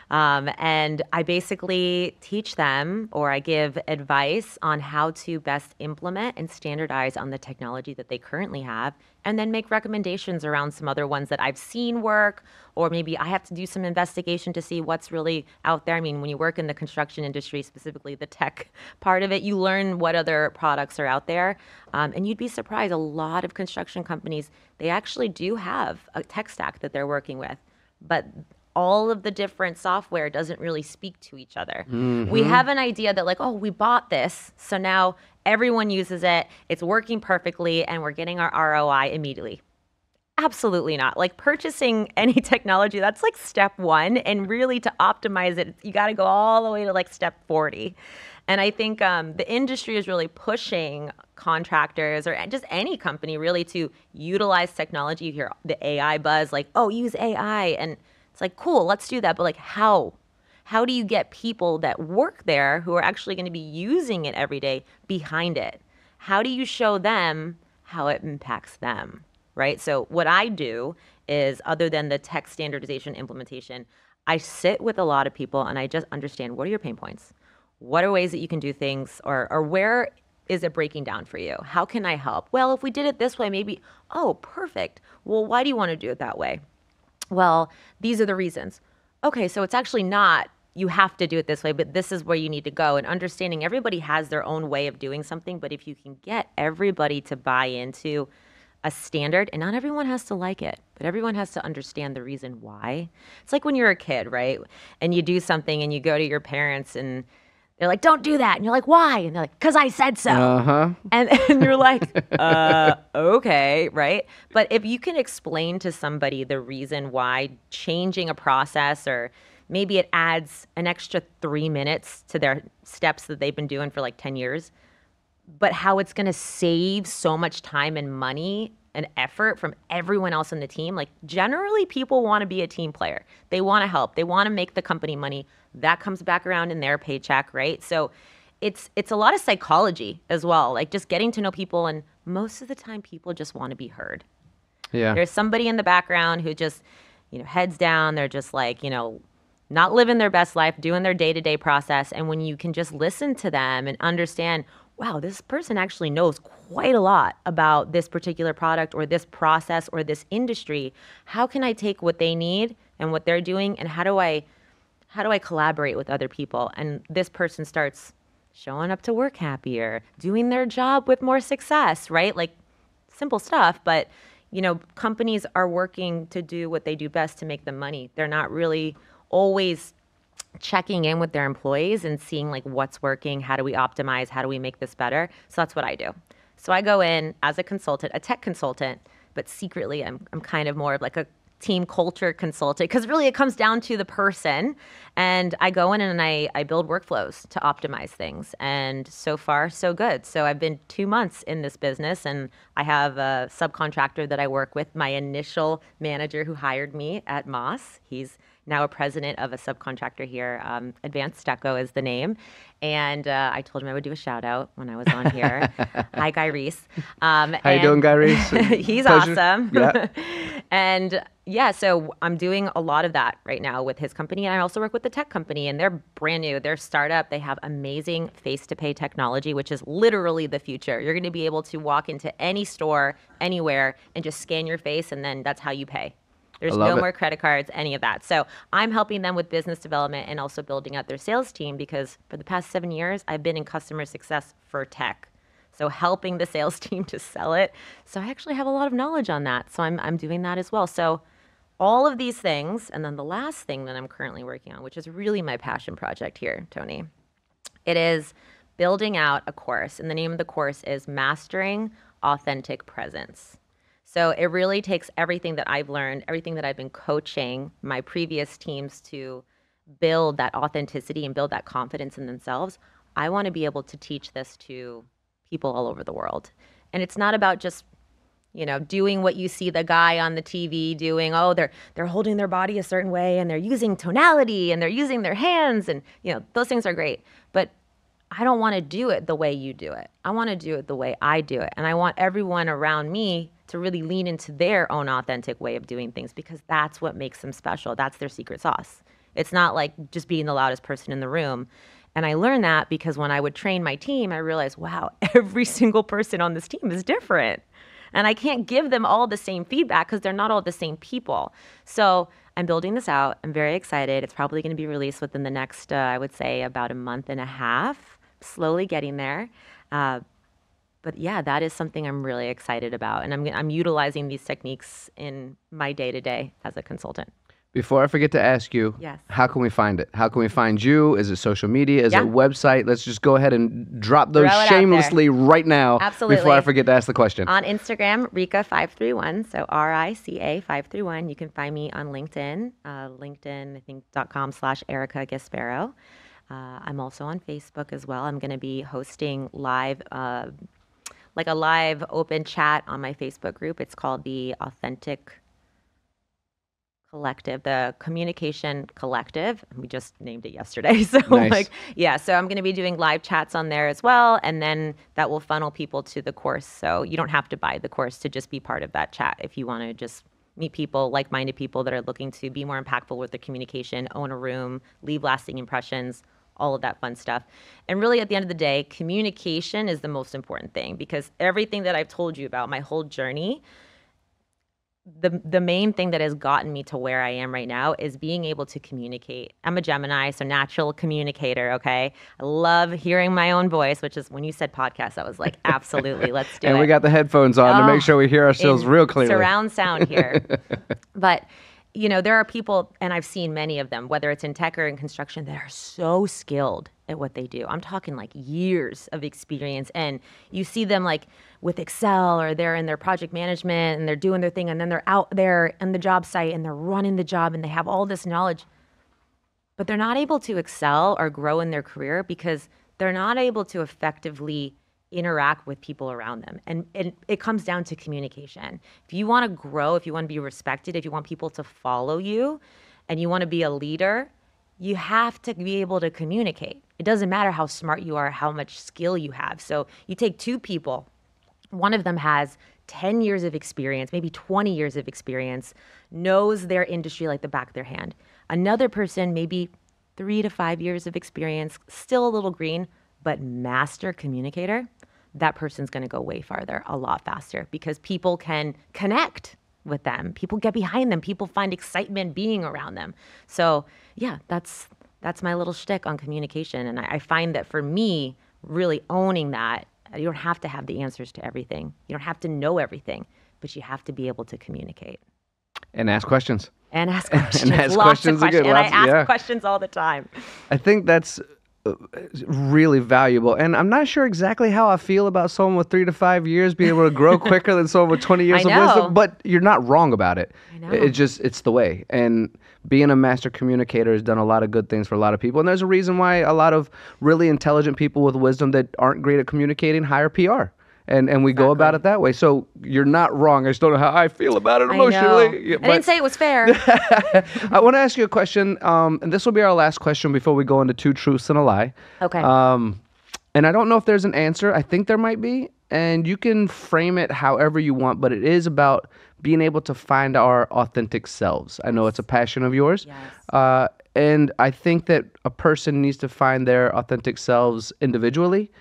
And I basically teach them, or I give advice on how to best implement and standardize on the technology that they currently have, and then make recommendations around some other ones that I've seen work, or maybe I have to do some investigation to see what's really out there. I mean, when you work in the construction industry, specifically the tech part of it, you learn what other products are out there. And you'd be surprised, a lot of construction companies, they actually do have a tech stack that they're working with, but all of the different software doesn't really speak to each other. Mm-hmm. We have an idea that like, oh, we bought this, so now everyone uses it, it's working perfectly, and we're getting our ROI immediately. Absolutely not. Like purchasing any technology, that's like step 1, and really to optimize it, you got to go all the way to like step 40. And I think the industry is really pushing contractors or just any company really to utilize technology. You hear the AI buzz, like, oh, use AI, and it's like, cool, let's do that. But like, how? How do you get people that work there who are actually going to be using it every day behind it? How do you show them how it impacts them, right? So what I do is, other than the tech standardization implementation, I sit with a lot of people and I just understand, what are your pain points? What are ways that you can do things, or where is it breaking down for you? How can I help? Well, if we did it this way, maybe, oh, perfect. Well, why do you want to do it that way? Well, these are the reasons. Okay, so it's actually not, you have to do it this way, but this is where you need to go. And understanding everybody has their own way of doing something, but if you can get everybody to buy into a standard, and not everyone has to like it, but everyone has to understand the reason why. It's like when you're a kid, right? And you do something and you go to your parents and they're like, don't do that. And you're like, why? And they're like, because I said so. Uh-huh. And you're like, okay, right? But if you can explain to somebody the reason why changing a process, or maybe it adds an extra 3 minutes to their steps that they've been doing for like 10 years, but how it's going to save so much time and money and effort from everyone else in the team. Like generally people want to be a team player. They want to help. They want to make the company money. That comes back around in their paycheck, right? So it's a lot of psychology as well, like just getting to know people. And most of the time people just want to be heard. Yeah. There's somebody in the background who just, heads down. They're just like, not living their best life, doing their day-to-day process. And when you can just listen to them and understand, wow, this person actually knows quite a lot about this particular product or this process or this industry. How can I take what they need and what they're doing, and how do I collaborate with other people? And this person starts showing up to work happier, doing their job with more success, right? Like simple stuff, but companies are working to do what they do best to make them money. They're not really always checking in with their employees and seeing like what's working, how do we optimize, how do we make this better. So that's what I do. So I go in as a consultant, a tech consultant, but secretly I'm kind of more of like a team culture consultant, because really it comes down to the person. And I go in and I build workflows to optimize things. And so far, so good. So I've been 2 months in this business, and I have a subcontractor that I work with, my initial manager who hired me at Moss. He's now a president of a subcontractor here. Advanced Deco is the name. And I told him I would do a shout out when I was on here. Hi, Guy Reese. How you doing, Guy Reese? He's Pleasure. awesome. Yeah. And yeah, so I'm doing a lot of that right now with his company. And I also work with the tech company, and they're brand new. They're startup. They have amazing face-to-pay technology, which is literally the future. You're going to be able to walk into any store, anywhere, and just scan your face, and then that's how you pay. There's no more credit cards, any of that. So I'm helping them with business development and also building out their sales team, because for the past 7 years, I've been in customer success for tech. So helping the sales team to sell it. So I actually have a lot of knowledge on that. So I'm doing that as well. So all of these things. And then the last thing that I'm currently working on, which is really my passion project here, Tony, it is building out a course. And the name of the course is Mastering Authentic Presence. So it really takes everything that I've learned, everything that I've been coaching my previous teams to build that authenticity and build that confidence in themselves. I want to be able to teach this to people all over the world. And it's not about just, doing what you see the guy on the TV doing. Oh, they're holding their body a certain way, and they're using tonality, and they're using their hands, and those things are great. But I don't want to do it the way you do it. I want to do it the way I do it. And I want everyone around me to really lean into their own authentic way of doing things, because that's what makes them special. That's their secret sauce. It's not like just being the loudest person in the room. And I learned that because when I would train my team, I realized, wow, every single person on this team is different. And I can't give them all the same feedback because they're not all the same people. So I'm building this out. I'm very excited. It's probably going to be released within the next, I would say, about a month and a half. Slowly getting there. But yeah, that is something I'm really excited about. And I'm utilizing these techniques in my day-to-day as a consultant. Before I forget to ask you, How can we find it? How can we find you? Is it social media? Is it a website? Let's just go ahead and drop those shamelessly right now. Absolutely. Before I forget to ask the question. On Instagram, Rica531, so RICA531. You can find me on LinkedIn, LinkedIn, I think, .com/Erica Gasbarro. I'm also on Facebook as well. I'm going to be hosting live, like a live open chat on my Facebook group. It's called the Authentic Collective, the Communication Collective. We just named it yesterday. So nice. So I'm going to be doing live chats on there as well. And then that will funnel people to the course. So you don't have to buy the course to just be part of that chat. If you want to just meet people, like-minded people that are looking to be more impactful with their communication, own a room, leave lasting impressions, all of that fun stuff. And really, at the end of the day, communication is the most important thing, because everything that I've told you about my whole journey, the main thing that has gotten me to where I am right now is being able to communicate. I'm a Gemini, so natural communicator, okay? I love hearing my own voice, which is when you said podcast, I was like, absolutely, let's do it. And we got the headphones on to make sure we hear ourselves real clearly. Surround sound here. But there are people, and I've seen many of them, whether it's in tech or in construction, that are so skilled at what they do. I'm talking like years of experience, and you see them like with Excel, or they're in their project management and they're doing their thing, and then they're out there in the job site and they're running the job and they have all this knowledge, but they're not able to excel or grow in their career because they're not able to effectively interact with people around them. And it comes down to communication. If you want to grow, if you want to be respected, if you want people to follow you, and you want to be a leader, you have to be able to communicate. It doesn't matter how smart you are, how much skill you have. So you take two people, one of them has 10 years of experience, maybe 20 years of experience, knows their industry like the back of their hand. Another person, maybe 3 to 5 years of experience, still a little green, but master communicator. That person's going to go way farther, a lot faster, because people can connect with them. People get behind them. People find excitement being around them. So yeah, that's my little shtick on communication. And I find that for me, really owning that, you don't have to have the answers to everything. You don't have to know everything, but you have to be able to communicate. And ask questions. And ask questions. And ask Lots questions of questions. again. And I ask questions all the time. I think that's really valuable. And I'm not sure exactly how I feel about someone with 3 to 5 years being able to grow quicker than someone with 20 years of wisdom, but you're not wrong about it. I know. It's the way. And being a master communicator has done a lot of good things for a lot of people. And there's a reason why a lot of really intelligent people with wisdom that aren't great at communicating hire PR. And we go about it that way. So you're not wrong. I just don't know how I feel about it emotionally. I didn't say it was fair. I want to ask you a question, and this will be our last question before we go into 2 truths and a lie. Okay. And I don't know if there's an answer. I think there might be. And you can frame it however you want, but it is about being able to find our authentic selves. I know it's a passion of yours. Yes. And I think that a person needs to find their authentic selves individually.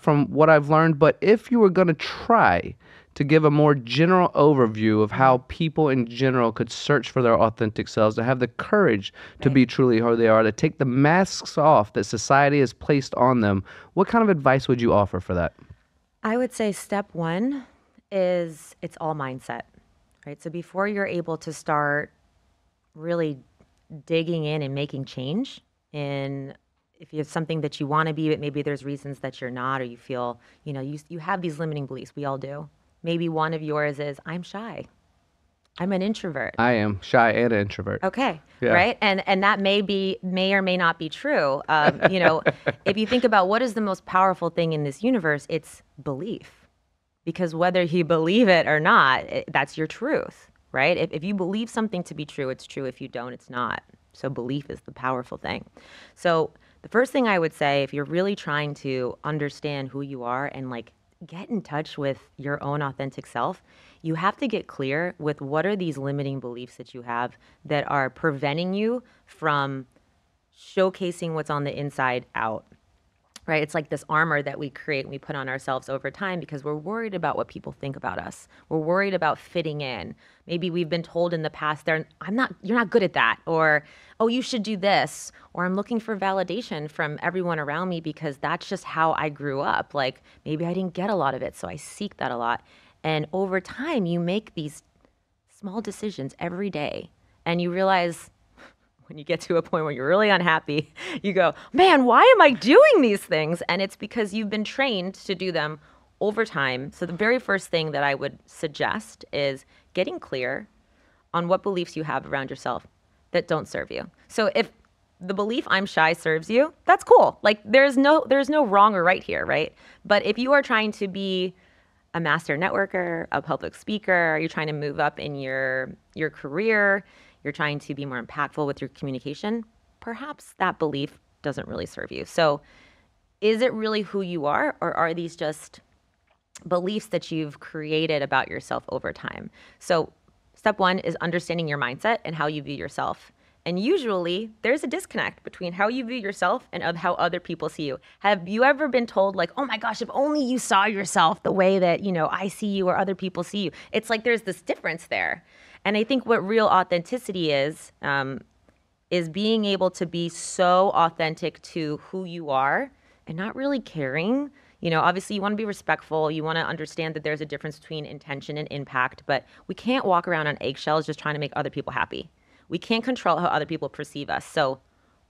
From what I've learned. But if you were going to try to give a more general overview of how people in general could search for their authentic selves, to have the courage to be truly who they are, to take the masks off that society has placed on them, what kind of advice would you offer for that? I would say step 1 is it's all mindset, right? So before you're able to start really digging in and making change in if you have something that you want to be, but maybe there's reasons that you're not, or you feel, you have these limiting beliefs. We all do. Maybe one of yours is, I'm shy. I'm an introvert. I am shy and an introvert. Okay. Yeah. Right. And that may or may not be true. If you think about what is the most powerful thing in this universe, it's belief. Because whether you believe it or not, that's your truth, right? If you believe something to be true, it's true. If you don't, it's not. So belief is the powerful thing. So the first thing I would say, if you're really trying to understand who you are and get in touch with your own authentic self, you have to get clear with what are these limiting beliefs that you have that are preventing you from showcasing what's on the inside out. Right? It's like this armor that we create and we put on ourselves over time because we're worried about what people think about us. We're worried about fitting in. Maybe we've been told in the past, you're not good at that, or, oh, you should do this, or I'm looking for validation from everyone around me because that's just how I grew up. Like maybe I didn't get a lot of it, so I seek that a lot. And over time, you make these small decisions every day, and you realize when you get to a point where you're really unhappy, you go, man, why am I doing these things? And it's because you've been trained to do them over time. So the very first thing that I would suggest is getting clear on what beliefs you have around yourself that don't serve you. So if the belief I'm shy serves you, that's cool. Like there's no wrong or right here, right? But if you are trying to be a master networker, a public speaker, you're trying to move up in your career, you're trying to be more impactful with your communication, perhaps that belief doesn't really serve you. So is it really who you are, or are these just beliefs that you've created about yourself over time? So step 1 is understanding your mindset and how you view yourself. And usually there's a disconnect between how you view yourself and how other people see you. Have you ever been told like, oh my gosh, if only you saw yourself the way that, I see you or other people see you? It's like there's this difference there. And I think what real authenticity is being able to be so authentic to who you are and not really caring. Obviously you want to be respectful. You want to understand that there's a difference between intention and impact, but we can't walk around on eggshells just trying to make other people happy. We can't control how other people perceive us. So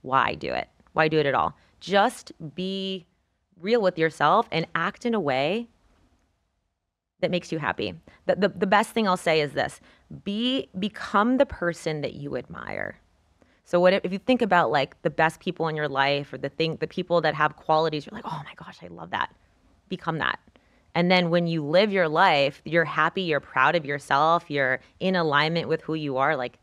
why do it? Why do it at all? Just be real with yourself and act in a way that makes you happy. The best thing I'll say is this: become the person that you admire. So if you think about like the best people in your life, or the people that have qualities, you're like, oh my gosh, I love that. Become that. And then when you live your life, you're happy, you're proud of yourself, you're in alignment with who you are. Like,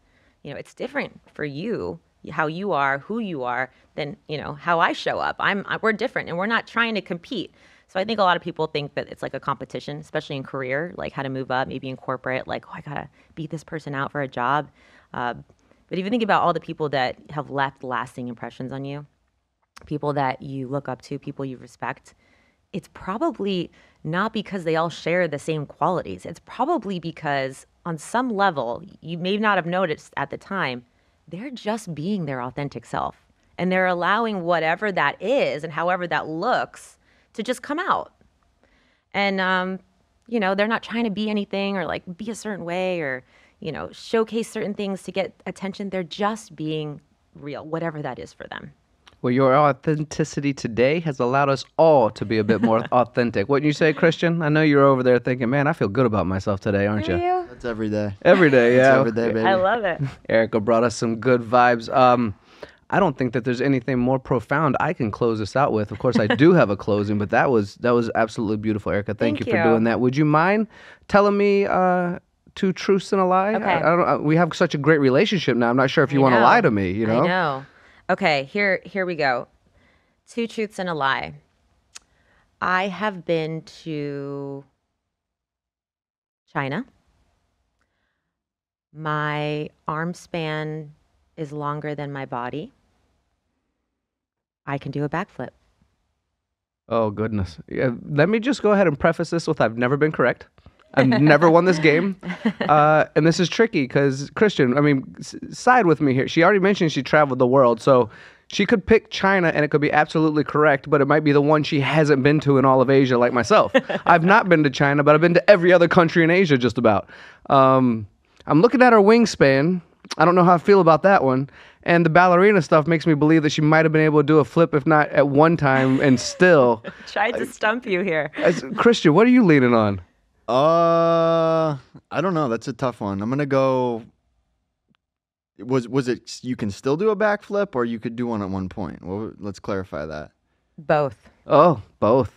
it's different for you, how you are, who you are, than, how I show up. We're different, and we're not trying to compete. So I think a lot of people think that it's like a competition, especially in career, like how to move up, maybe in corporate, like, oh, I gotta beat this person out for a job. But if you think about all the people that have left lasting impressions on you, people that you look up to, people you respect, it's probably not because they all share the same qualities. It's probably because on some level, you may not have noticed at the time, they're just being their authentic self. And they're allowing whatever that is and however that looks to just come out. And they're not trying to be anything or like be a certain way or, showcase certain things to get attention. They're just being real, whatever that is for them. Well, your authenticity today has allowed us all to be a bit more authentic. Wouldn't you say, Christian? I know you're over there thinking, man, I feel good about myself today, aren't you? That's every day. Every day, yeah. It's every day, baby. I love it. Erica brought us some good vibes. I don't think that there's anything more profound I can close this out with. Of course, I do have a closing, but that was absolutely beautiful, Erica. Thank you for doing that. Would you mind telling me 2 truths and a lie? Okay. I don't. We have such a great relationship now. I'm not sure if you want to lie to me. You know. I know. Okay. Here we go. 2 truths and a lie. I have been to China. My arm span is longer than my body. I can do a backflip. Oh, goodness. Yeah, let me just go ahead and preface this with I've never been correct. I've never won this game. And this is tricky because, Christian, I mean, side with me here. She already mentioned she traveled the world. So she could pick China and it could be absolutely correct, but it might be the one she hasn't been to in all of Asia like myself. I've not been to China, but I've been to every other country in Asia just about. I'm looking at her wingspan. I don't know how I feel about that one. And the ballerina stuff makes me believe that she might have been able to do a flip, if not at one time, and still. Tried to stump you here. Christian, what are you leaning on? I don't know. That's a tough one. I'm gonna go. Was it you can still do a backflip, or you could do one at one point? Well, let's clarify that. Both. Oh, both.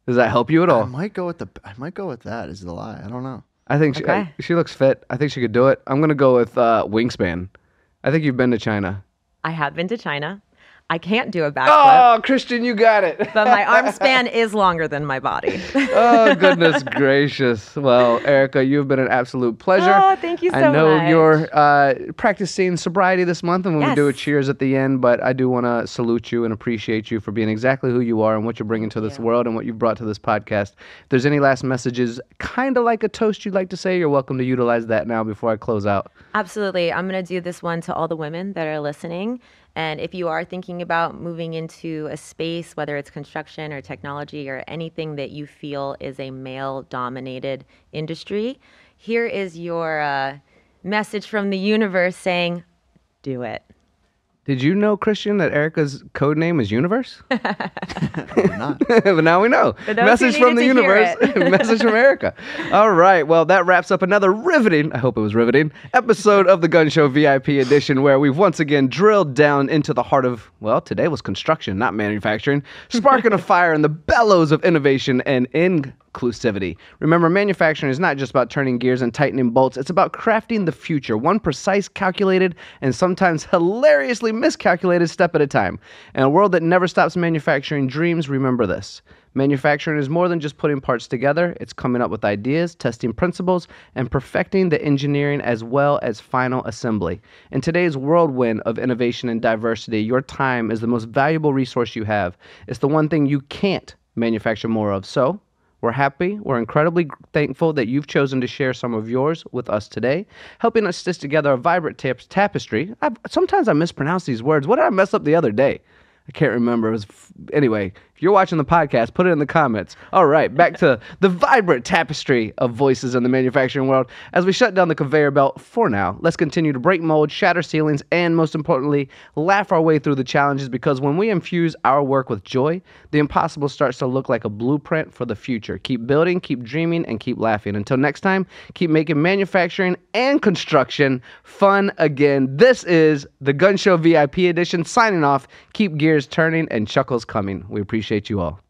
Does that help you at all? I might go with that. Is the lie? I don't know. I think Okay. she looks fit. I think she could do it. I'm gonna go with wingspan. I think you've been to China. I have been to China. I can't do a backflip, Oh, Christian, you got it. but my arm span is longer than my body. Oh, goodness gracious. Well, Erica, you've been an absolute pleasure. Oh, thank you so I know much. you're practicing sobriety this month, and when we do a Yes. cheers at the end, but I do want to salute you and appreciate you for being exactly who you are and what you're bringing to this world and what you've brought to this podcast. If there's any last messages, kind of like a toast you'd like to say, you're welcome to utilize that now before I close out. Absolutely. I'm going to do this one to all the women that are listening. And if you are thinking about moving into a space, whether it's construction or technology or anything that you feel is a male-dominated industry, here is your message from the universe saying, do it. Did you know, Christian, that Erica's code name is Universe? Not. But now we know. For those Message who from the needed to hear universe. Message from Erica. All right. Well, that wraps up another riveting, I hope it was riveting, episode of the Gunn Show VIP edition, where we've once again drilled down into the heart of, well, today was construction, not manufacturing, sparking a fire in the bellows of innovation and inclusivity. Remember, manufacturing is not just about turning gears and tightening bolts. It's about crafting the future, one precise, calculated, and sometimes hilariously miscalculated step at a time. In a world that never stops manufacturing dreams, remember this. Manufacturing is more than just putting parts together. It's coming up with ideas, testing principles, and perfecting the engineering as well as final assembly. In today's whirlwind of innovation and diversity, your time is the most valuable resource you have. It's the one thing you can't manufacture more of. So, we're incredibly thankful that you've chosen to share some of yours with us today, helping us stitch together a vibrant tapestry. Sometimes I mispronounce these words. What did I mess up the other day? I can't remember. Anyway, if you're watching the podcast, put it in the comments. All right, back to the vibrant tapestry of voices in the manufacturing world. As we shut down the conveyor belt for now, let's continue to break molds, shatter ceilings, and most importantly, laugh our way through the challenges, because when we infuse our work with joy, the impossible starts to look like a blueprint for the future. Keep building, keep dreaming, and keep laughing. Until next time, keep making manufacturing and construction fun again. This is the Gunn Show VIP edition signing off. Keep gears turning and chuckles coming. We appreciate you all.